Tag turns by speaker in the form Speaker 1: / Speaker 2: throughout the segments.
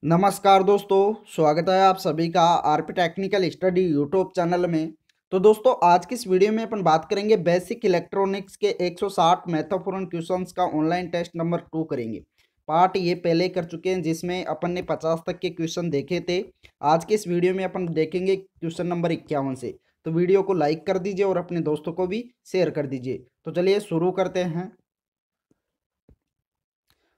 Speaker 1: नमस्कार दोस्तों, स्वागत है आप सभी का RP technical study YouTube channel में। तो दोस्तों, आज की इस वीडियो में अपन बात करेंगे बेसिक इलेक्ट्रॉनिक्स के 160 महत्वपूर्ण क्वेश्चंस का ऑनलाइन टेस्ट नंबर 2 करेंगे। पार्ट ये पहले कर चुके हैं जिसमें अपन ने 50 तक के क्वेश्चन देखे थे। आज के इस वीडियो में अपन देखेंगे क्वेश्चन नंबर 51 से। तो वीडियो को लाइक कर दीजिए और अपने दोस्तों को भी शेयर कर दीजिए। तो चलिए शुरू करते हैं।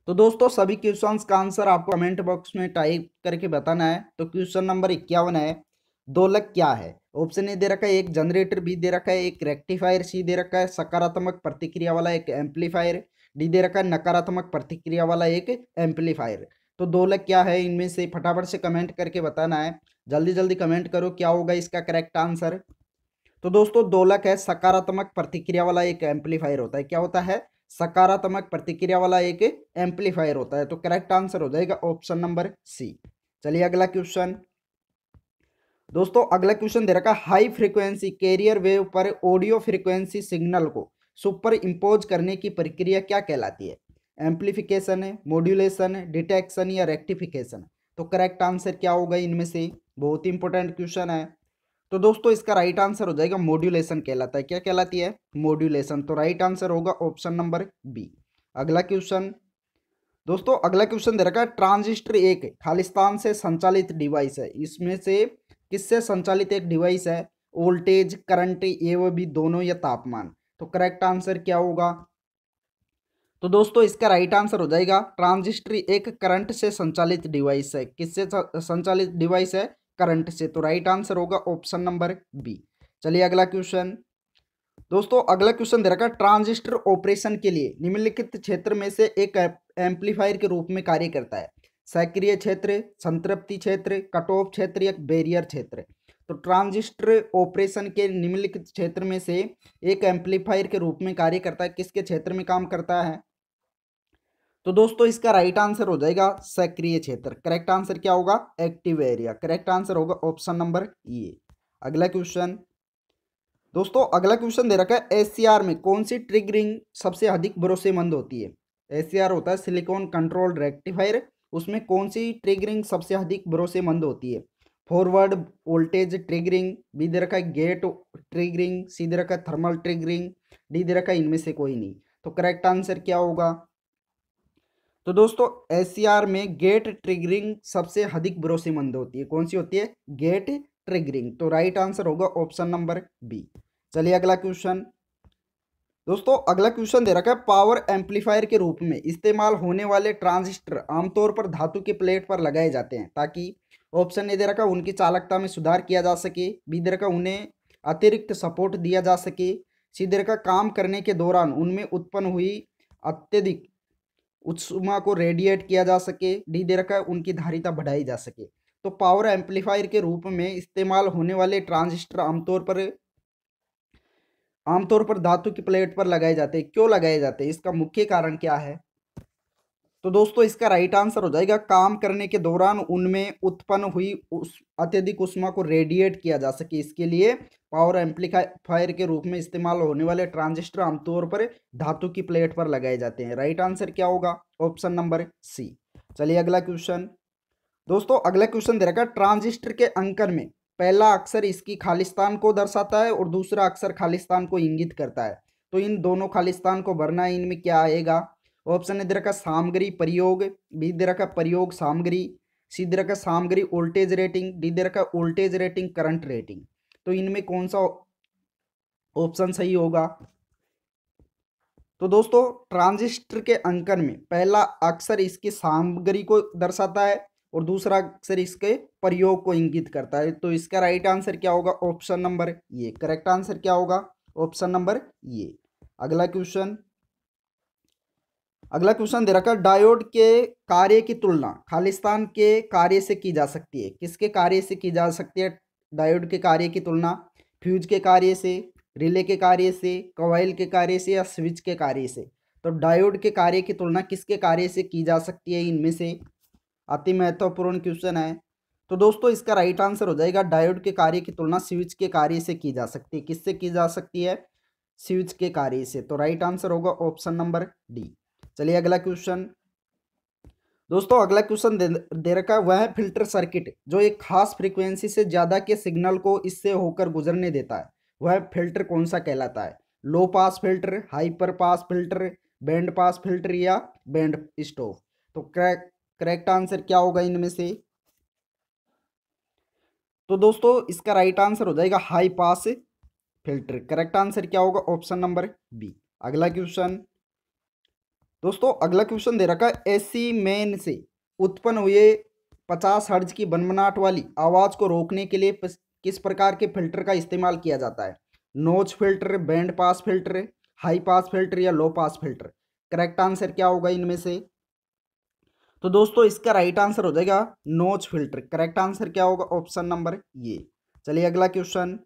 Speaker 1: तो दोस्तों, सभी क्वेश्चंस का आंसर आपको कमेंट बॉक्स में टाइप करके बताना है। तो क्वेश्चन नंबर 51 है, दोलक क्या है? ऑप्शन ए दे रखा है एक जनरेटर, बी दे रखा है एक रेक्टिफायर, सी दे रखा है सकारात्मक प्रतिक्रिया वाला एक एम्पलीफायर, डी दे रखा है नकारात्मक प्रतिक्रिया वाला एक एम्पलीफायर। तो दोलक क्या है, इनमें से फटाफट से कमेंट करके बताना है। जल्दी जल्दी कमेंट करो, क्या होगा इसका करेक्ट आंसर। तो दोस्तों, दोलक है सकारात्मक प्रतिक्रिया वाला एक एम्पलीफायर होता है। क्या होता है? सकारात्मक प्रतिक्रिया वाला एक एम्पलीफायर होता है। तो करेक्ट आंसर हो जाएगा ऑप्शन नंबर सी। चलिए अगला क्वेश्चन। दोस्तों, अगला क्वेश्चन दे रखा है हाई फ्रीक्वेंसी कैरियर वेव पर ऑडियो फ्रीक्वेंसी सिग्नल को सुपर इम्पोज करने की प्रक्रिया क्या कहलाती है? एम्पलीफिकेशन है, मॉड्यूलेशन है, डिटेक्शन या रेक्टिफिकेशन। तो करेक्ट आंसर क्या होगा इनमें से? बहुत ही इंपॉर्टेंट क्वेश्चन है। तो दोस्तों, इसका राइट आंसर हो जाएगा मॉड्यूलेशन कहलाता है। क्या कहलाती है? मॉड्यूलेशन। तो राइट आंसर होगा ऑप्शन नंबर बी। अगला क्वेश्चन। दोस्तों, अगला क्वेश्चन दे रखा है ट्रांजिस्टर एक खालिस्तान से संचालित डिवाइस है। इसमें से किससे संचालित एक डिवाइस है? वोल्टेज, करंट, ये वो भी दोनों या तापमान। तो करेक्ट आंसर क्या होगा? तो दोस्तों, इसका राइट आंसर हो जाएगा ट्रांजिस्टर एक करंट से संचालित डिवाइस है। किससे संचालित डिवाइस है? करंट से। तो राइट आंसर होगा ऑप्शन नंबर बी। चलिए अगला क्वेश्चन। दोस्तों, अगला क्वेश्चन दे रखा है ट्रांजिस्टर ऑपरेशन के लिए निम्नलिखित क्षेत्र में से एक एम्पलीफायर के रूप में कार्य करता है। सक्रिय क्षेत्र, संतृप्ति क्षेत्र, कट ऑफ क्षेत्र या बैरियर क्षेत्र। तो ट्रांजिस्टर ऑपरेशन के निम्नलिखित क्षेत्र में से एक एम्पलीफायर के रूप में कार्य करता है। किसके क्षेत्र में काम करता है? तो दोस्तों, इसका राइट आंसर हो जाएगा सक्रिय क्षेत्र। करेक्ट आंसर क्या होगा? Active area. करेक्ट आंसर होगा ऑप्शन नंबर ए। अगला क्वेश्चन। दोस्तों, अगला क्वेश्चन दे रखा है एससीआर में कौन सी ट्रिगरिंग सबसे अधिक भरोसेमंद होती है? एससीआर होता है सिलिकॉन कंट्रोल रेक्टिफायर। उसमें कौन सी ट्रिगरिंग सबसे अधिक भरोसेमंद होती है? फॉरवर्ड वोल्टेज ट्रिगरिंग, बी दे रखा है गेट ट्रिगरिंग, सी दे रखा है थर्मल ट्रिगरिंग, डी दे रखा है इनमें से कोई नहीं। तो करेक्ट आंसर क्या होगा? तो दोस्तों, एससीआर में गेट ट्रिगरिंग सबसे अधिक भरोसेमंद होती है। कौन सी होती है? Gate triggering. तो राइट आंसर होगा ऑप्शन नंबर बी। चलिए अगला क्वेश्चन। दोस्तों, अगला क्वेश्चन दे रखा है पावर एम्पलीफायर के रूप में इस्तेमाल होने वाले ट्रांजिस्टर आमतौर पर धातु की प्लेट पर लगाए जाते हैं ताकि ऑप्शन ए दे रखा है उनकी चालकता में सुधार किया जा सके, बी दे रखा है उन्हें अतिरिक्त सपोर्ट दिया जा सके, सी दे रखा है काम करने के दौरान उनमें उत्पन्न हुई अत्यधिक ऊष्मा को रेडिएट किया जा सके, डी दे रखा है उनकी धारिता बढ़ाई जा सके। तो पावर एम्पलीफायर के रूप में इस्तेमाल होने वाले ट्रांजिस्टर आमतौर पर धातु की प्लेट पर लगाए जाते हैं। क्यों लगाए जाते हैं? इसका मुख्य कारण क्या है? तो दोस्तों, इसका राइट आंसर हो जाएगा काम करने के दौरान उनमें उत्पन्न हुई अत्यधिक ऊष्मा को रेडिएट किया जा सके, इसके लिए पावर एम्पलीफायर के रूप में इस्तेमाल होने वाले ट्रांजिस्टर आमतौर पर धातु की प्लेट पर लगाए जाते हैं। राइट आंसर क्या होगा? Option number C. चलिए अगला क्वेश्चन। दोस्तों, अगला क्वेश्चन दे रखा है ट्रांजिस्टर के अंकन में पहला अक्षर इसकी खालिस्तान को दर्शाता है और दूसरा अक्षर खालिस्तान को इंगित करता है। तो इन दोनों खालिस्तान को भरना है, इनमें क्या आएगा? ऑप्शन ए दे रखा सामग्री प्रयोग, बी दे रखा प्रयोग सामग्री, सी दे रखा सामग्री वोल्टेज रेटिंग, डी दे रखा वोल्टेज रेटिंग करंट रेटिंग। तो इनमें कौन सा ऑप्शन सही होगा? तो दोस्तों, ट्रांजिस्टर के अंकन में पहला अक्षर इसकी सामग्री को दर्शाता है और दूसरा अक्षर इसके प्रयोग को इंगित करता है। तो इसका राइट आंसर क्या होगा? ऑप्शन नंबर ये। करेक्ट आंसर क्या होगा? ऑप्शन नंबर ये। अगला क्वेश्चन। अगला क्वेश्चन दे रखा है डायोड के कार्य की तुलना खालिस्तान के कार्य से की जा सकती है। किसके कार्य से की जा सकती है डायोड के कार्य की तुलना? फ्यूज के कार्य से, रिले के कार्य से, कॉइल के कार्य से या स्विच के कार्य से। तो डायोड के कार्य की तुलना किसके कार्य से की जा सकती है? इनमें से अति महत्वपूर्ण क्वेश्चन है। तो दोस्तों, इसका राइट आंसर हो जाएगा डायोड के कार्य की तुलना स्विच के कार्य से की जा सकती है। किससे की जा सकती है? स्विच के कार्य से। तो राइट आंसर होगा ऑप्शन नंबर डी। चलिए अगला क्वेश्चन। दोस्तों अगला क्वेश्चन दे रखा है, वह फिल्टर सर्किट जो एक खास फ्रीक्वेंसी से ज्यादा के सिग्नल को इससे होकर गुजरने देता है, वह फिल्टर कौन सा कहलाता है? Low pass filter, hyper pass filter, band pass filter या बैंड स्टॉप? तो करेक्ट आंसर क्या होगा इनमें से? तो दोस्तों इसका राइट आंसर हो जाएगा high pass filter. Correct answer क्या होगा? Option number B. अगला क्वेश्चन दोस्तों, अगला क्वेश्चन दे रखा है, एसी मेन से उत्पन्न हुए 50 हर्ट्ज की बनमनाट वाली आवाज को रोकने के लिए किस प्रकार के फिल्टर का इस्तेमाल किया जाता है? नोच filter, band pass filter, high pass filter या लो पास फिल्टर? करेक्ट आंसर क्या होगा इनमें से? तो दोस्तों इसका राइट आंसर हो जाएगा नोच फिल्टर। करेक्ट आंसर क्या होगा? ऑप्शन नंबर ये। चलिए अगला क्वेश्चन।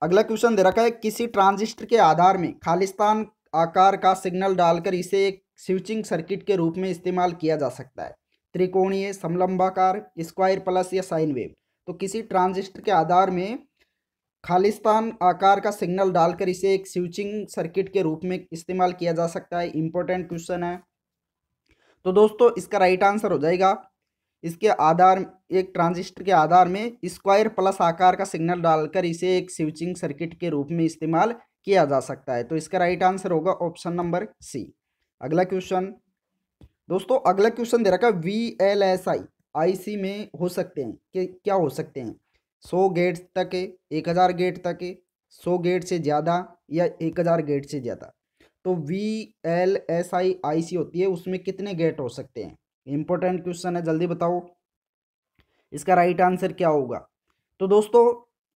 Speaker 1: अगला क्वेश्चन दे रखा है, किसी ट्रांजिस्टर के आधार में खालिस्तान आकार का सिग्नल डालकर इसे एक स्विचिंग सर्किट के रूप में इस्तेमाल किया जा सकता है। त्रिकोणीय, समलंबाकार, स्क्वायर प्लस या साइन वेव? तो किसी ट्रांजिस्टर के आधार में खालिस्तान आकार का सिग्नल डालकर इसे एक स्विचिंग सर्किट के रूप में इस्तेमाल किया जा सकता है। इंपॉर्टेंट क्वेश्चन है। तो दोस्तों इसका राइट आंसर हो जाएगा, इसके आधार, एक ट्रांजिस्टर के आधार में स्क्वायर प्लस आकार का सिग्नल डालकर इसे एक स्विचिंग सर्किट के रूप में इस्तेमाल किया जा सकता है। तो इसका राइट आंसर होगा ऑप्शन नंबर सी। अगला क्वेश्चन दोस्तों, अगला क्वेश्चन दे रखा है, VLSI आईसी में हो सकते हैं कि क्या हो सकते हैं? 100 गेट तक, 1000 गेट तक, 100 गेट से ज़्यादा या 1000 गेट से ज़्यादा? तो VLSI आईसी होती है, उसमें कितने गेट हो सकते हैं? इंपॉर्टेंट क्वेश्चन है, जल्दी बताओ इसका राइट आंसर क्या होगा? तो दोस्तों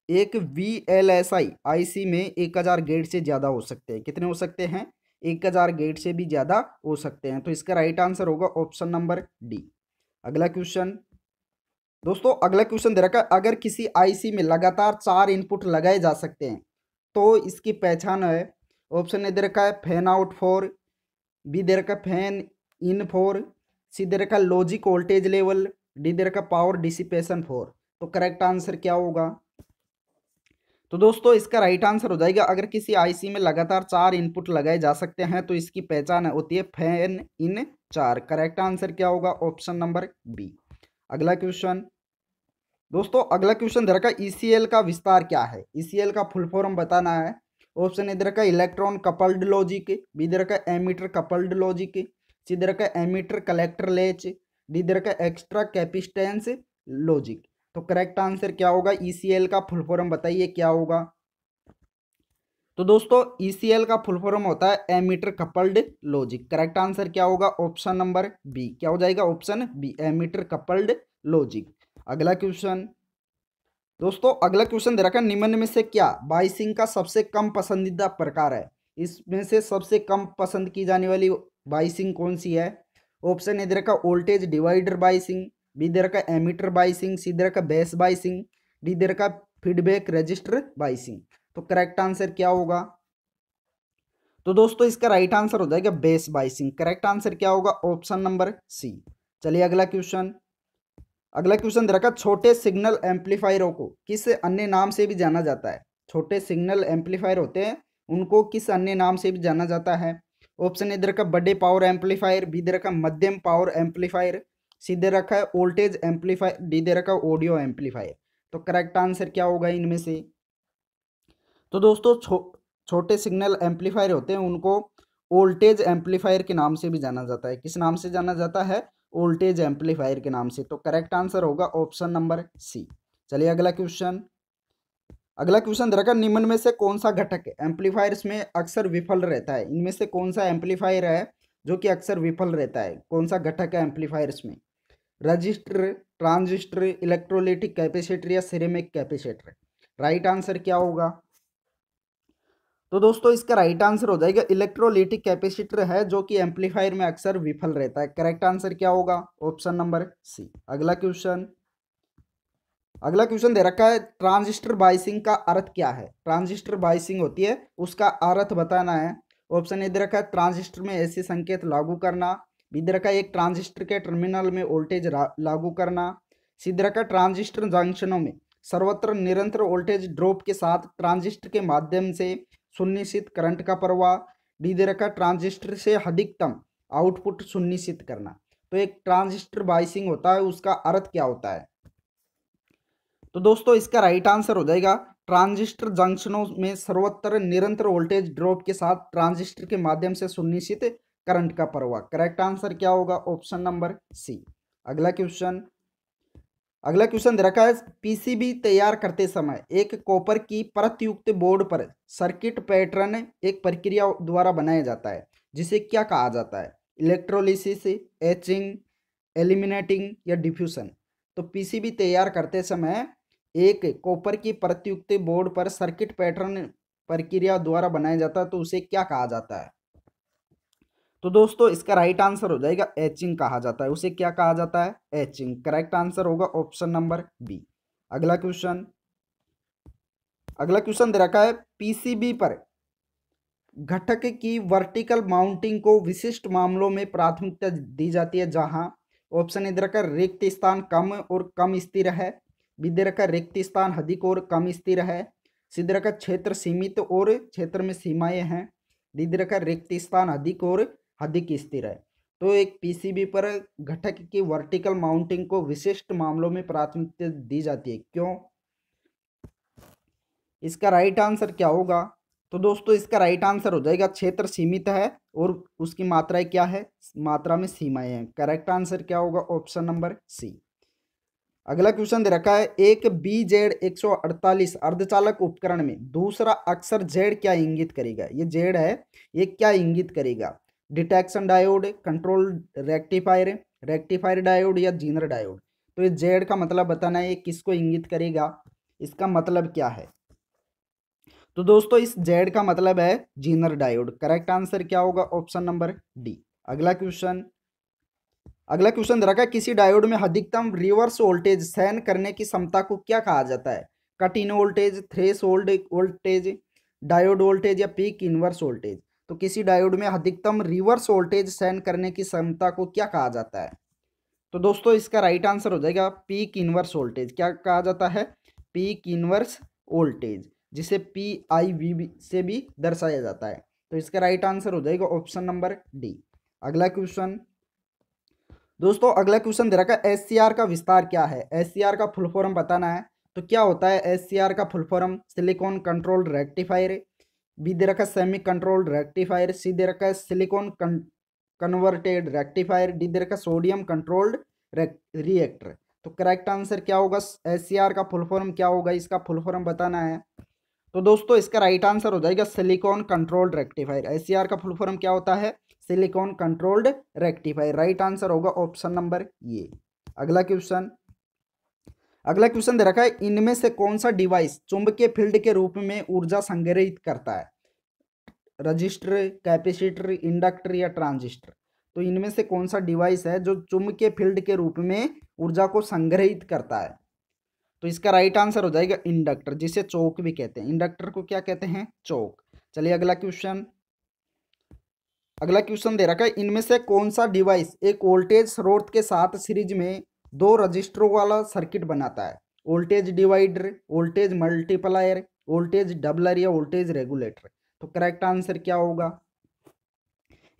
Speaker 1: एक VLSI आईसी में 1000 गेट से ज़्यादा हो सकते हैं। कितने हो सकते हैं? 1000 गेट से भी ज़्यादा हो सकते हैं। तो इसका राइट आंसर होगा ऑप्शन नंबर डी। अगला क्वेश्चन दोस्तों, अगला क्वेश्चन दे रखा है, अगर किसी आईसी में लगातार 4 इनपुट लगाए जा सकते हैं तो इसकी पहचान है। ऑप्शन ए दे रखा है फैन आउट 4, बी दे रखा है फैन इन 4, सी दे रखा है लॉजिक वोल्टेज लेवल, डी दे रखा है पावर डिसिपेशन 4? तो करेक्ट आंसर क्या होगा? तो दोस्तों इसका राइट आंसर हो जाएगा, अगर किसी आईसी में लगातार 4 इनपुट लगाए जा सकते हैं तो इसकी पहचान होती है फैन इन 4। करेक्ट आंसर क्या होगा? Option number B. अगला क्वेश्चन दोस्तों, अगला क्वेश्चन दे रखा है, ईसीएल का विस्तार क्या है? ईसीएल का फुल फॉर्म बताना है। ऑप्शन ए दे रखा है इलेक्ट्रॉन कपल्ड लॉजिक, बी दे रखा है एमीटर कपल्ड लॉजिक, सी दे रखा है एमीटर कलेक्टर लेच, डी दे रखा है एक्स्ट्रा कैपेसिटेंस लॉजिक? तो करेक्ट आंसर क्या होगा? ईसीएल का फुल फॉर्म बताइए क्या होगा? तो दोस्तों ईसीएल का फुल फॉर्म होता है emitter coupled logic. Correct answer क्या होगा? Option number B. क्या हो जाएगा? Option B, emitter coupled logic. अगला क्वेश्चन दोस्तों, अगला क्वेश्चन दे रखा है, निम्न में से क्या बाइसिंग का सबसे कम पसंदीदा प्रकार है? इसमें से सबसे कम पसंद की जाने वाली बाइसिंग कौन सी है? ऑप्शन ए दे रखा वोल्टेज डिवाइडर बाइसिंग, बी दे रखा एमीटर बाइसिंग, सी दे रखा बेस बाइसिंग, डी दे रखा फीडबैक रजिस्टर बाइसिंग? तो करेक्ट आंसर क्या होगा? तो दोस्तों इसका राइट आंसर हो जाएगा बेस बाइसिंग। करेक्ट आंसर क्या होगा? Option number C. चलिए अगला क्वेश्चन। अगला क्वेश्चन दे रखा, छोटे सिग्नल एम्पलीफायरों को किस अन्य नाम से भी जाना जाता है? छोटे सिग्नल एम्पलीफायर होते हैं, उनको किस अन्य नाम से भी जाना जाता है? ऑप्शन ए दे रखा बड़े पावर एम्पलीफायर, बी दे रखा मध्यम पावर एम्पलीफायर, सी दे रखा है वोल्टेज एम्पलीफायर, डी दे रखा ऑडियो एम्पलीफायर? तो करेक्ट आंसर क्या होगा इनमें से? तो दोस्तों छोटे सिग्नल एम्पलीफायर होते हैं, उनको वोल्टेज एम्पलीफायर के नाम से भी जाना जाता है। किस नाम से जाना जाता है? वोल्टेज एम्पलीफायर के नाम से। तो करेक्ट आंसर होगा ऑप्शन नंबर सी। चलिए अगला क्वेश्चन। अगला क्वेश्चन दे रखा, निम्न में से कौन सा घटक एम्पलीफायर्स में अक्सर विफल रहता है? इनमें से कौन सा एम्पलीफायर है जो कि अक्सर विफल रहता है? कौन सा घटक है एम्पलीफायर्स में? रजिस्टर, ट्रांजिस्टर, इलेक्ट्रोलाइटिक कैपेसिटर या सिरेमिक कैपेसिटर? राइट आंसर क्या होगा? तो दोस्तों इसका राइट आंसर हो जाएगा इलेक्ट्रोलाइटिक कैपेसिटर है, जो कि एम्पलीफायर में अक्सर विफल रहता है। करेक्ट आंसर क्या होगा? Option number C. अगला क्वेश्चन। अगला क्वेश्चन दे रखा है, ट्रांजिस्टर बाइसिंग का अर्थ क्या है? ट्रांजिस्टर बाइसिंग होती है, उसका अर्थ बताना है। ऑप्शन ए दे रखा है ट्रांजिस्टर में ऐसे संकेत लागू करना, बी दे रखा है एक ट्रांजिस्टर के टर्मिनल में वोल्टेज लागू करना, सी दे रखा है ट्रांजिस्टर जंक्शनों में सर्वत्र निरंतर वोल्टेज ड्रॉप के साथ ट्रांजिस्टर के माध्यम से सुनिश्चित करंट का प्रवाह, डी दे रखा ट्रांजिस्टर से अधिकतम आउटपुट सुनिश्चित करना? तो एक ट्रांजिस्टर बायसिंग होता है, उसका अर्थ क्या होता है? तो दोस्तों इसका राइट आंसर हो जाएगा ट्रांजिस्टर जंक्शनों में सर्वत्र निरंतर वोल्टेज ड्रॉप के साथ ट्रांजिस्टर के माध्यम से सुनिश्चित करंट का प्रवाह। करेक्ट आंसर क्या होगा? Option number C. अगला क्वेश्चन दे रखा है, पीसीबी तैयार करते समय एक कॉपर की परत युक्त बोर्ड पर सर्किट पैटर्न एक प्रक्रिया द्वारा बनाया जाता है, जिसे क्या कहा जाता है? इलेक्ट्रोलिसिस, एचिंग, एलिमिनेटिंग या डिफ्यूजन। तो पीसीबी तैयार करते समय एक कॉपर की परत युक्त बोर्ड पर सर्किट पैटर्न प्रक्रिया द्वारा बनाया जाता है, तो उसे क्या कहा जाता है? तो दोस्तों इसका राइट आंसर हो जाएगा एचिंग कहा जाता है। उसे क्या कहा जाता है? एचिंग। करेक्ट आंसर होगा ऑप्शन नंबर बी। अगला क्वेश्चन दे रखा है, पीसीबी पर घटक की वर्टिकल माउंटिंग को विशिष्ट मामलों में प्राथमिकता दी जाती है, जहां ऑप्शन ए दे रखा है रिक्त स्थान कम और कम स्थिर है, बी दे रखा है रिक्त स्थान अधिक और कम स्थिर है, सी दे रखा है क्षेत्र सीमित और क्षेत्र में सीमाएं हैं, डी दे रखा है रिक्त स्थान अधिक और अधिक स्थिर है। तो एक पीसीबी पर घटक की वर्टिकल माउंटिंग को विशिष्ट मामलों में प्राथमिकता दी जाती है, क्यों? इसका राइट आंसर क्या होगा? तो दोस्तों इसका राइट आंसर हो जाएगा क्षेत्र सीमित है और उसकी मात्राएं क्या है? मात्रा में सीमाएं हैं। करेक्ट आंसर क्या होगा? Option number C. अगला क्वेश्चन दे रखा है, एक BZ148 अर्धचालक उपकरण में दूसरा अक्षर जेड क्या इंगित करेगा? ये जेड है, ये क्या इंगित करेगा? Detection diode, control rectifier, rectifier diode या जीनर डायोड। तो ये जेड का मतलब बताना है, ये किसको इंगित करेगा, इसका मतलब क्या है? तो दोस्तों इस जेड का मतलब है जीनर डायोड। करेक्ट आंसर क्या होगा? Option number D. अगला क्वेश्चन दे रखा है, किसी डायोड में अधिकतम रिवर्स वोल्टेज सहन करने की क्षमता को क्या कहा जाता है? Cut in voltage, threshold voltage, diode voltage या पीक इनवर्स वोल्टेज। तो किसी डायोड में अधिकतम रिवर्स वोल्टेज सहन करने की क्षमता को क्या कहा जाता है? तो दोस्तों इसका राइट आंसर हो जाएगा पीक इनवर्स वोल्टेज। क्या कहा जाता है? पीक इनवर्स वोल्टेज, जिसे PIV से भी दर्शाया जाता है। तो इसका राइट आंसर हो जाएगा ऑप्शन नंबर डी। अगला क्वेश्चन दे रखा है, SCR का विस्तार क्या है? SCR का फुल फॉर्म बताना है। तो क्या होता है SCR का full form? Silicon controlled rectifier, B दे रखा है सेमी कंट्रोल्ड रेक्टिफायर, सी दे रखा है सिलिकॉन कन्वर्टेड रेक्टिफायर, डी दे रखा है सोडियम कंट्रोल्ड रिएक्टर। तो करेक्ट आंसर क्या होगा? SCR का फुल फॉर्म क्या होगा? इसका फुल फॉर्म बताना है। तो दोस्तों इसका राइट आंसर हो जाएगा सिलिकॉन कंट्रोल्ड रेक्टिफायर। SCR का फुल फॉर्म क्या होता है? Silicon controlled rectifier. Right answer होगा ऑप्शन नंबर ये। अगला क्वेश्चन दे रखा है, इनमें से कौन सा डिवाइस चुंबकीय फील्ड के रूप में ऊर्जा संग्रहित करता है? रजिस्टर, कैपेसिटर, इंडक्टर या ट्रांजिस्टर। तो इनमें से कौन सा डिवाइस है जो चुंबकीय फील्ड के रूप में ऊर्जा को संग्रहित करता है? तो इसका राइट आंसर हो जाएगा इंडक्टर, जिसे चौक भी कहते हैं। इंडक्टर को क्या कहते हैं? चौक। चलिए अगला क्वेश्चन दे रखा है, इनमें से कौन सा डिवाइस एक वोल्टेज स्रोत के साथ सीरीज में दो रजिस्टरों वाला सर्किट बनाता है? Voltage divider, voltage multiplier, voltage doubler या वोल्टेज रेगुलेटर। तो करेक्ट आंसर क्या होगा?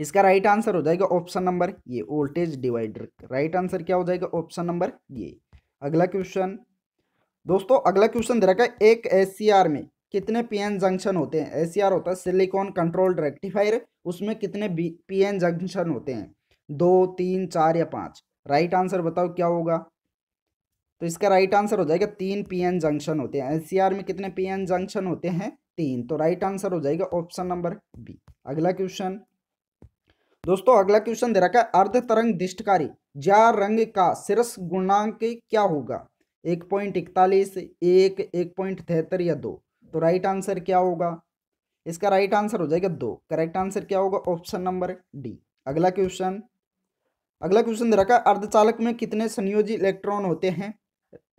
Speaker 1: इसका राइट आंसर हो जाएगा ऑप्शन नंबर ये, वोल्टेज डिवाइडर। राइट आंसर क्या हो जाएगा? ऑप्शन नंबर ये। अगला क्वेश्चन दे रखा है, एक SCR में कितने PN जंक्शन होते हैं? SCR होता है सिलिकॉन कंट्रोल्ड रेक्टिफायर, उसमें कितने PN जंक्शन होते हैं? 2, 3, 4 या 5। राइट आंसर बताओ क्या होगा? तो इसका राइट आंसर हो जाएगा 3 PN जंक्शन होते हैं। SCR में कितने PN जंक्शन होते हैं? 3। तो राइट आंसर हो जाएगा ऑप्शन नंबर बी। अगला क्वेश्चन दे रखा है, अर्ध तरंग दिष्टकारी ज्या रंग का शीर्ष गुणांक क्या होगा? 1.41, 1.73 या 2। तो राइट आंसर क्या होगा? इसका राइट आंसर हो जाएगा 2। करेक्ट आंसर क्या होगा? Option number D. अगला क्वेश्चन दे रखा है, अर्धचालक में कितने संयोजी इलेक्ट्रॉन होते हैं?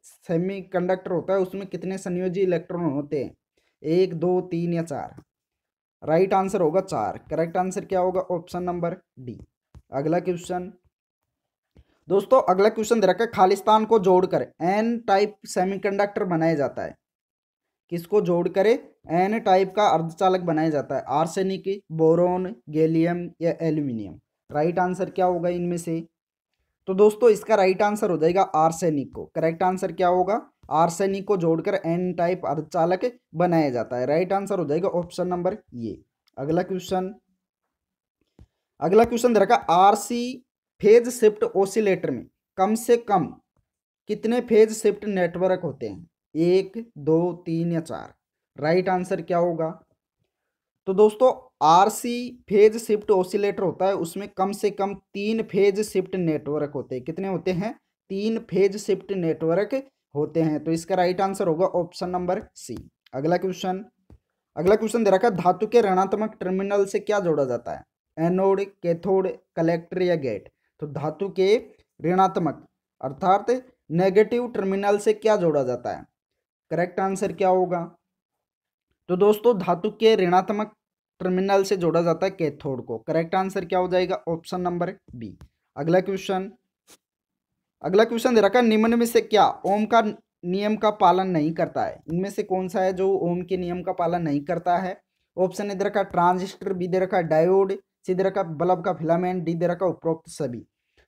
Speaker 1: सेमीकंडक्टर होता है, उसमें कितने संयोजी इलेक्ट्रॉन होते हैं? 1, 2, 3 या 4। राइट आंसर होगा 4। करेक्ट आंसर क्या होगा? Option number D. अगला क्वेश्चन दे रखा है, खालिस्तान को जोड़कर N टाइप सेमीकंडक्टर बनाया जाता है। किसको जोड़कर N टाइप का अर्धचालक बनाया जाता है? आर्सेनिक, बोरोन, गैलियम या एल्यूमिनियम। राइट आंसर क्या होगा इनमें से? तो दोस्तों इसका राइट आंसर हो जाएगा आर्सेनिक को। करेक्ट आंसर क्या होगा? आर्सेनिक को जोड़कर एन टाइप अर्धचालक बनाया जाता है। राइट आंसर हो जाएगा ऑप्शन नंबर ये। अगला क्वेश्चन दे रखा आरसी फेज शिफ्ट ऑसिलेटर में कम से कम कितने फेज शिफ्ट नेटवर्क होते हैं? 1, 2, 3 या 4? राइट आंसर क्या होगा? तो दोस्तों आरसी फेज शिफ्ट ऑसिलेटर होता है, उसमें कम से कम 3 फेज शिफ्ट नेटवर्क होते हैं। कितने होते हैं? 3 फेज शिफ्ट नेटवर्क होते हैं। तो इसका राइट आंसर होगा ऑप्शन नंबर सी। अगला क्वेश्चन दे रखा है धातु के ऋणात्मक टर्मिनल से क्या जोड़ा जाता है? एनोड, कैथोड, कलेक्टर या गेट? तो धातु के ऋणात्मक अर्थात नेगेटिव टर्मिनल से क्या जोड़ा जाता है? करेक्ट आंसर क्या होगा? तो दोस्तों धातु के ऋणात्मक टर्मिनल से जोड़ा जाता है कैथोड को। करेक्ट आंसर क्या हो जाएगा? Option number B. अगला क्वेश्चन दे रखा है निम्न में से क्या ओम का नियम का पालन नहीं करता है? इनमें से कौन सा है जो ओम के नियम का पालन नहीं करता है? ऑप्शन ए दे रखा ट्रांजिस्टर, बी दे रखा डायोड, सी दे रखा बल्ब का फिलामेंट, डी दे रखा उपरोक्त सभी।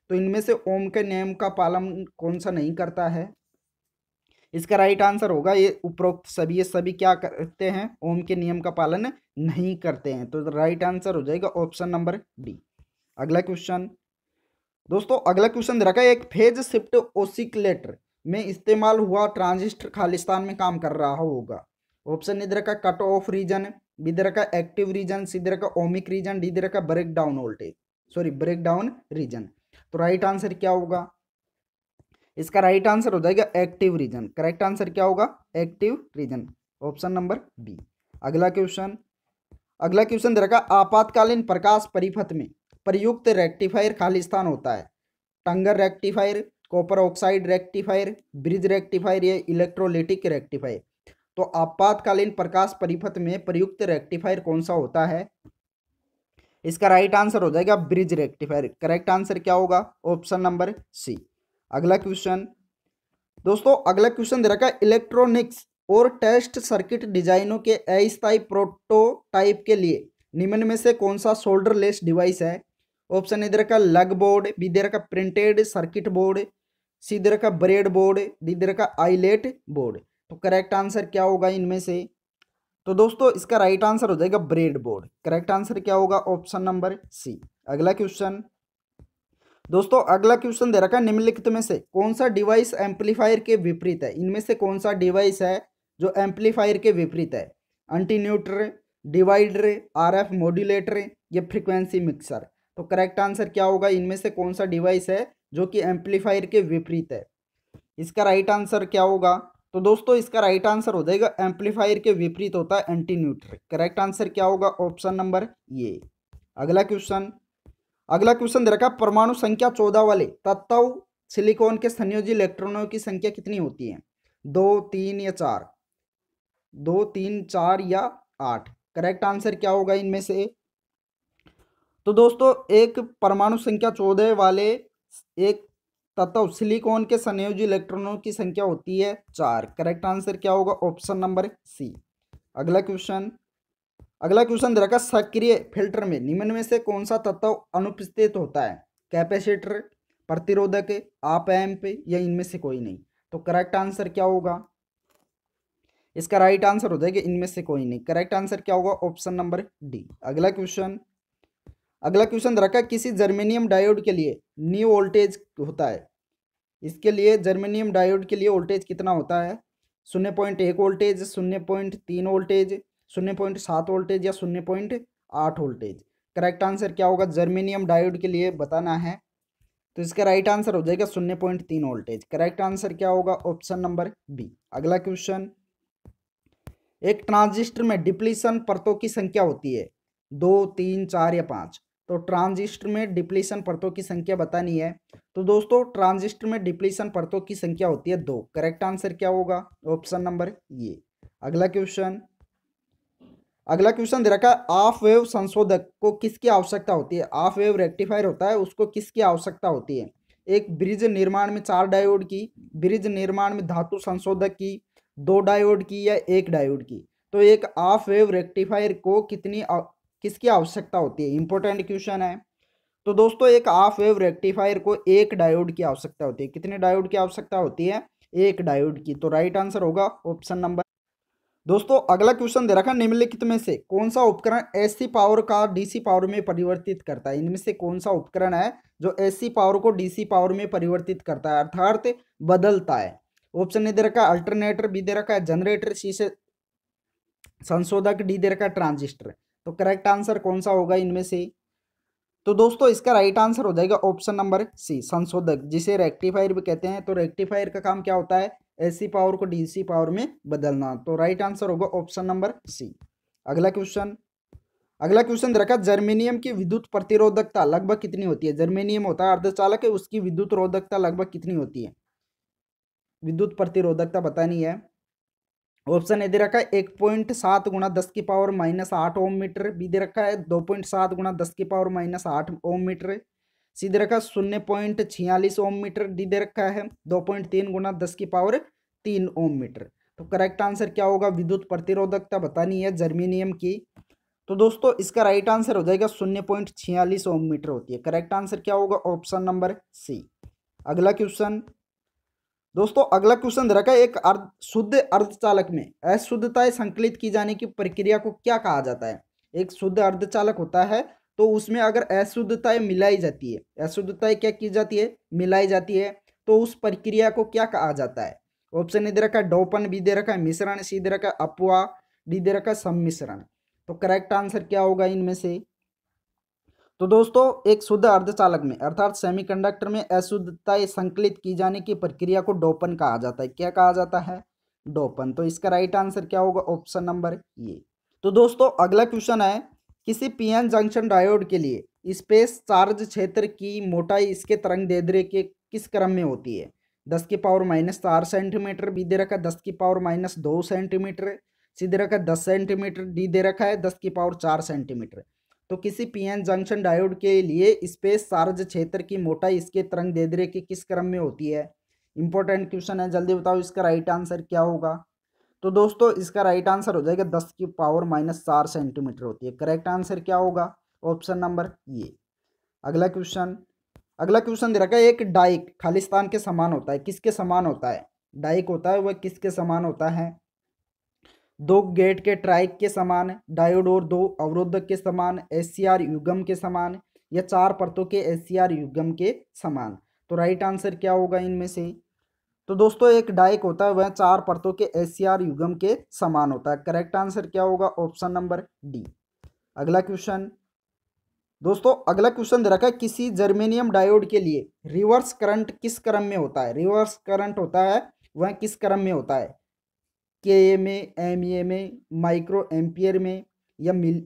Speaker 1: तो इनमें से ओम के नियम का पालन कौन सा नहीं करता है? इसका राइट आंसर होगा ये उपरोक्त सभी। ये सभी क्या करते हैं? ओम के नियम का पालन नहीं करते हैं। तो राइट आंसर हो जाएगा ऑप्शन नंबर डी। अगला क्वेश्चन दे रखा है एक फेज शिफ्ट ऑसिलेटर में इस्तेमाल हुआ ट्रांजिस्टर खालिस्तान में काम कर रहा होगा। ऑप्शन ए दे रखा कट ऑफ रीजन, बी दे रखा एक्टिव रीजन, सी दे रखा ओमिक रीजन, डी दे रखा ब्रेक डाउन रीजन। तो राइट आंसर क्या होगा? इसका राइट आंसर हो जाएगा एक्टिव रीजन। करेक्ट आंसर क्या होगा? Active region, option number B. अगला क्वेश्चन दे रखा आपातकालीन प्रकाश परिपथ में प्रयुक्त रेक्टिफायर खालिस्तान होता है? Tungar rectifier, copper oxide rectifier, bridge rectifier या इलेक्ट्रोलिटिक रेक्टिफायर? तो आपातकालीन प्रकाश परिपथ में प्रयुक्त रेक्टिफायर कौन सा होता है? इसका राइट आंसर हो जाएगा ब्रिज रेक्टिफायर। करेक्ट आंसर क्या होगा? Option number C. अगला क्वेश्चन दे रखा है इलेक्ट्रॉनिक्स और टेस्ट सर्किट डिजाइनों के अस्थायी प्रोटोटाइप के लिए निम्न में से कौन सा सोल्डरलेस डिवाइस है? ऑप्शन ए दे रखा लग बोर्ड, बी दे रखा प्रिंटेड सर्किट बोर्ड, सी दे रखा ब्रेड बोर्ड, डी दे रखा आईलेट बोर्ड। तो करेक्ट आंसर क्या होगा इनमें से? तो दोस्तों इसका राइट आंसर हो जाएगा ब्रेड बोर्ड। करेक्ट आंसर क्या होगा? Option number C. अगला क्वेश्चन दे रखा है निम्नलिखित में से कौन सा डिवाइस एम्पलीफायर के विपरीत है? इनमें से कौन सा डिवाइस है जो एम्पलीफायर के विपरीत है? एंटीन्यूटर, डिवाइडर, आरएफ मॉड्यूलेटर या फ्रीक्वेंसी मिक्सर? तो करेक्ट आंसर क्या होगा? इनमें से कौन सा डिवाइस है जो कि एम्पलीफायर के विपरीत है? इसका राइट आंसर क्या होगा? तो दोस्तों इसका राइट आंसर हो जाएगा एम्पलीफायर के विपरीत होता है एंटीन्यूटर। करेक्ट आंसर क्या होगा? ऑप्शन नंबर ये। अगला क्वेश्चन दे रखा परमाणु संख्या 14 वाले तत्व सिलिकॉन के संयोजी इलेक्ट्रॉनों की संख्या कितनी होती है? 2, 3 या 4? 2, 3, 4 या 8? करेक्ट आंसर क्या होगा इनमें से? तो दोस्तों एक परमाणु संख्या 14 वाले एक तत्व सिलिकॉन के संयोजी इलेक्ट्रॉनों की संख्या होती है 4। करेक्ट आंसर क्या होगा? Option number C. अगला क्वेश्चन दे रखा सक्रिय फिल्टर में निम्न में से कौन सा तत्व अनुपस्थित होता है? कैपेसिटर, प्रतिरोधक, आप एम्प या इनमें से कोई नहीं? तो करेक्ट आंसर क्या होगा? इसका राइट आंसर हो जाएगा इनमें से कोई नहीं। करेक्ट आंसर क्या होगा? Option number D. अगला क्वेश्चन दे रखा किसी जर्मेनियम डायोड के लिए न्यू वोल्टेज होता है। इसके लिए जर्मेनियम डायोड के लिए वोल्टेज कितना होता है? 0.1 वोल्टेज, 0.3 वोल्टेज, 0.7 वोल्टेज या 0.8 वोल्टेज? करेक्ट आंसर क्या होगा? जर्मेनियम डायोड के लिए बताना है तो इसका राइट आंसर हो जाएगा 0.3 वोल्टेज। करेक्ट आंसर क्या होगा? Option number B. अगला क्वेश्चन एक ट्रांजिस्टर में डिप्लीशन परतों की संख्या होती है 2, 3, 4 या 5? तो ट्रांजिस्टर में डिप्लीशन परतों की संख्या बतानी है। तो दोस्तों ट्रांजिस्टर में डिप्लीशन परतों की संख्या होती है 2। करेक्ट आंसर क्या होगा? ऑप्शन नंबर ये। अगला क्वेश्चन दे रखा है हाफ वेव संशोधक को किसकी आवश्यकता होती है? हाफ वेव रेक्टिफायर होता है, उसको किसकी आवश्यकता होती है? एक ब्रिज निर्माण में 4 डायोड की, ब्रिज निर्माण में धातु संशोधक की, 2 डायोड की या 1 डायोड की? तो एक हाफ वेव रेक्टिफायर को किसकी आवश्यकता होती है? इंपॉर्टेंट क्वेश्चन है। तो दोस्तों एक हाफ वेव रेक्टिफायर को एक डायोड की आवश्यकता होती है। कितने डायोड की आवश्यकता होती है? एक डायोड की। तो राइट आंसर होगा ऑप्शन नंबर। दोस्तों अगला क्वेश्चन दे रखा है, निम्नलिखित में से कौन सा उपकरण एसी पावर का डीसी पावर में परिवर्तित करता है? इनमें से कौन सा उपकरण है जो एसी पावर को डीसी पावर में परिवर्तित करता है, अर्थात बदलता है? ऑप्शन ए दे रखा है अल्टरनेटर, बी दे रखा है जनरेटर, सी से संशोधक, डी दे रखा है ट्रांजिस्टर। तो करेक्ट आंसर कौन सा होगा इनमें से? तो दोस्तों इसका राइट आंसर हो जाएगा ऑप्शन नंबर सी, संशोधक, जिसे रेक्टिफायर भी कहते हैं। तो रेक्टिफायर का काम क्या होता है? एसी पावर को डीसी पावर में बदलना। तो राइट आंसर होगा ऑप्शन नंबर सी। अगला क्वेश्चन रखा, जर्मेनियम की विद्युत प्रतिरोधकता लगभग कितनी होती है? जर्मेनियम होता है अर्धचालक है, उसकी विद्युत रोधकता लगभग कितनी होती है? विद्युत प्रतिरोधकता बतानी है। ऑप्शन ए दे रखा है 1.7 गुणा 10 की पावर -8 ओम मीटर, बी दे रखा है 2.7 गुणा 10 की पावर -8 ओम मीटर, सी दे रखा है 0.46 ओम मीटर, डी दे रखा है 2.3 गुणा 10 की पावर 3 ओम मीटर। तो करेक्ट आंसर क्या होगा? विद्युत प्रतिरोधकता बतानी है जर्मेनियम की। तो दोस्तों इसका राइट आंसर हो जाएगा 0.46 ओम मीटर होती है। करेक्ट आंसर क्या होगा? Option number C. अगला क्वेश्चन दोस्तों, अगला क्वेश्चन दे रखा है, एक शुद्ध अर्धचालक में अशुद्धताएं संकलित की जाने की प्रक्रिया को क्या कहा जाता है? एक शुद्ध अर्धचालक होता है तो उसमें अगर अशुद्धताएं मिलाई जाती है, अशुद्धताएं क्या की जाती है? मिलाई जाती है। तो उस प्रक्रिया को क्या कहा जाता है? ऑप्शन ए दे रखा है डोपन, बी दे रखा है मिश्रण, सी दे रखा है अपवाह, डी दे रखा है सम्मिश्रण। तो करेक्ट आंसर क्या होगा इनमें से? तो दोस्तों एक शुद्ध अर्धचालक में अर्थात सेमीकंडक्टर में अशुद्धताएं संकलित की जाने की प्रक्रिया को डोपन कहा जाता है। क्या कहा जाता है? डोपन। तो इसका राइट आंसर क्या होगा? Option number A. तो दोस्तों अगला क्वेश्चन है, किसी पीएन जंक्शन डायोड के लिए स्पेस चार्ज क्षेत्र की मोटाई इसके तरंग दैर्ध्य के किस क्रम में होती है? 10 की पावर -4 सेंटीमीटर, बी दे रखा है 10 की पावर -2 सेंटीमीटर, सी दे रखा है 10 सेंटीमीटर, डी दे रखा है 10 की पावर 4 सेंटीमीटर। तो किसी पीएन जंक्शन डायोड के लिए स्पेस चार्ज क्षेत्र की मोटाई इसके तरंग दैर्ध्य के किस क्रम में होती है? इंपॉर्टेंट क्वेश्चन है, जल्दी बताओ इसका राइट आंसर क्या होगा? तो दोस्तों इसका राइट आंसर हो जाएगा 10 की पावर -4 सेंटीमीटर होती है। करेक्ट आंसर क्या होगा? ऑप्शन नंबर ये। अगला क्वेश्चन दे रखा है, एक डाइक खालिस्तान के समान होता है, किसके समान होता है? डाइक होता है वह किसके समान होता है? दो गेट के ट्राइक के समान, डायोड और दो अवरोधक के समान, एससीआर युग्म के समान, या चार परतों के एससीआर युग्म के समान। तो राइट आंसर क्या होगा इनमें से? तो दोस्तों एक डाइक होता है वह चार परतों के एससीआर युग्म के समान होता है। करेक्ट आंसर क्या होगा? Option number D. अगला क्वेश्चन दोस्तों, अगला क्वेश्चन दे रखा है, किसी जर्मेनियम डायोड के लिए रिवर्स करंट किस क्रम में होता है? रिवर्स करंट होता है वह किस क्रम में होता है? के ए में, एम ए में, माइक्रो एम्पियर में, या मिल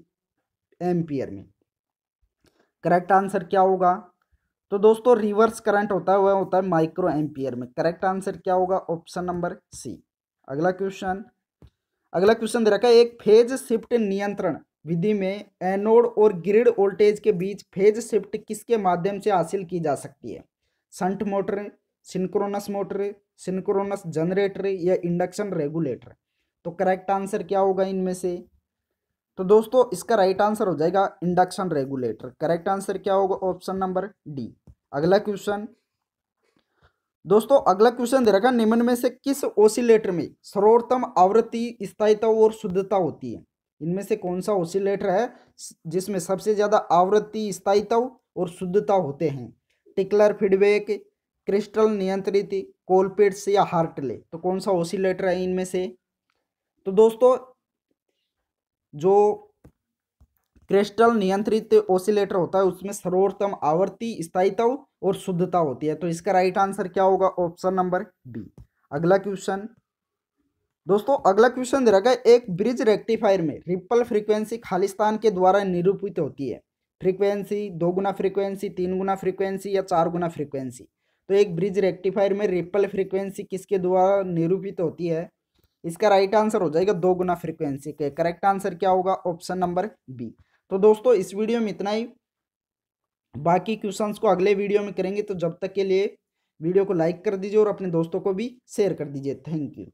Speaker 1: एम्पियर में? करेक्ट आंसर क्या होगा? तो दोस्तों रिवर्स करंट होता है वह होता है माइक्रो एम्पियर में। करेक्ट आंसर क्या होगा? Option number C. अगला क्वेश्चन दे रखा है, एक फेज शिफ्ट नियंत्रण विधि में एनोड और ग्रिड वोल्टेज के बीच फेज शिफ्ट किसके माध्यम से हासिल की जा सकती है? शंट मोटर, सिंक्रोनस जनरेटर, या इंडक्शन रेगुलेटर? तो करेक्ट आंसर क्या होगा इनमें से? तो दोस्तों इसका राइट आंसर हो जाएगा इंडक्शन रेगुलेटर। करेक्ट आंसर क्या होगा? Option number D. अगला क्वेश्चन दोस्तों, अगला क्वेश्चन दे रखा है, निम्न में से किस ओसिलेटर में सर्वोत्तम आवृत्ति, स्थायित्व और शुद्धता होती है? इनमें से कौन सा ओसिलेटर है जिसमें सबसे ज्यादा आवृत्ति, स्थायित्व और शुद्धता होते हैं? टिकलर फीडबैक, क्रिस्टल नियंत्रित, कोलपिट्स, या हार्टले? तो कौन सा ओसिलेटर है इनमें से? तो दोस्तों जो क्रिस्टल नियंत्रित ओसिलेटर होता है उसमें सर्वोत्तम आवृत्ति, स्थायित्व और शुद्धता होती है। तो इसका राइट आंसर क्या होगा? Option number B. अगला क्वेश्चन दोस्तों, अगला क्वेश्चन दे रखा है, एक ब्रिज रेक्टिफायर में रिपल फ्रीक्वेंसी खालिस्तान के द्वारा निरूपित होती है। फ्रीक्वेंसी 2 गुना फ्रीक्वेंसी, 3 गुना फ्रीक्वेंसी, या 4 गुना फ्रीक्वेंसी? तो एक ब्रिज रेक्टिफायर में रिपल फ्रीक्वेंसी किसके द्वारा निरूपित होती है? इसका राइट आंसर हो जाएगा 2 गुना फ्रीक्वेंसी के। करेक्ट आंसर क्या होगा? Option number B. तो दोस्तों इस वीडियो में इतना ही, बाकी क्वेश्चंस को अगले वीडियो में करेंगे। तो जब तक के लिए वीडियो को लाइक कर दीजिए और अपने दोस्तों को भी शेयर कर दीजिए। Thank you.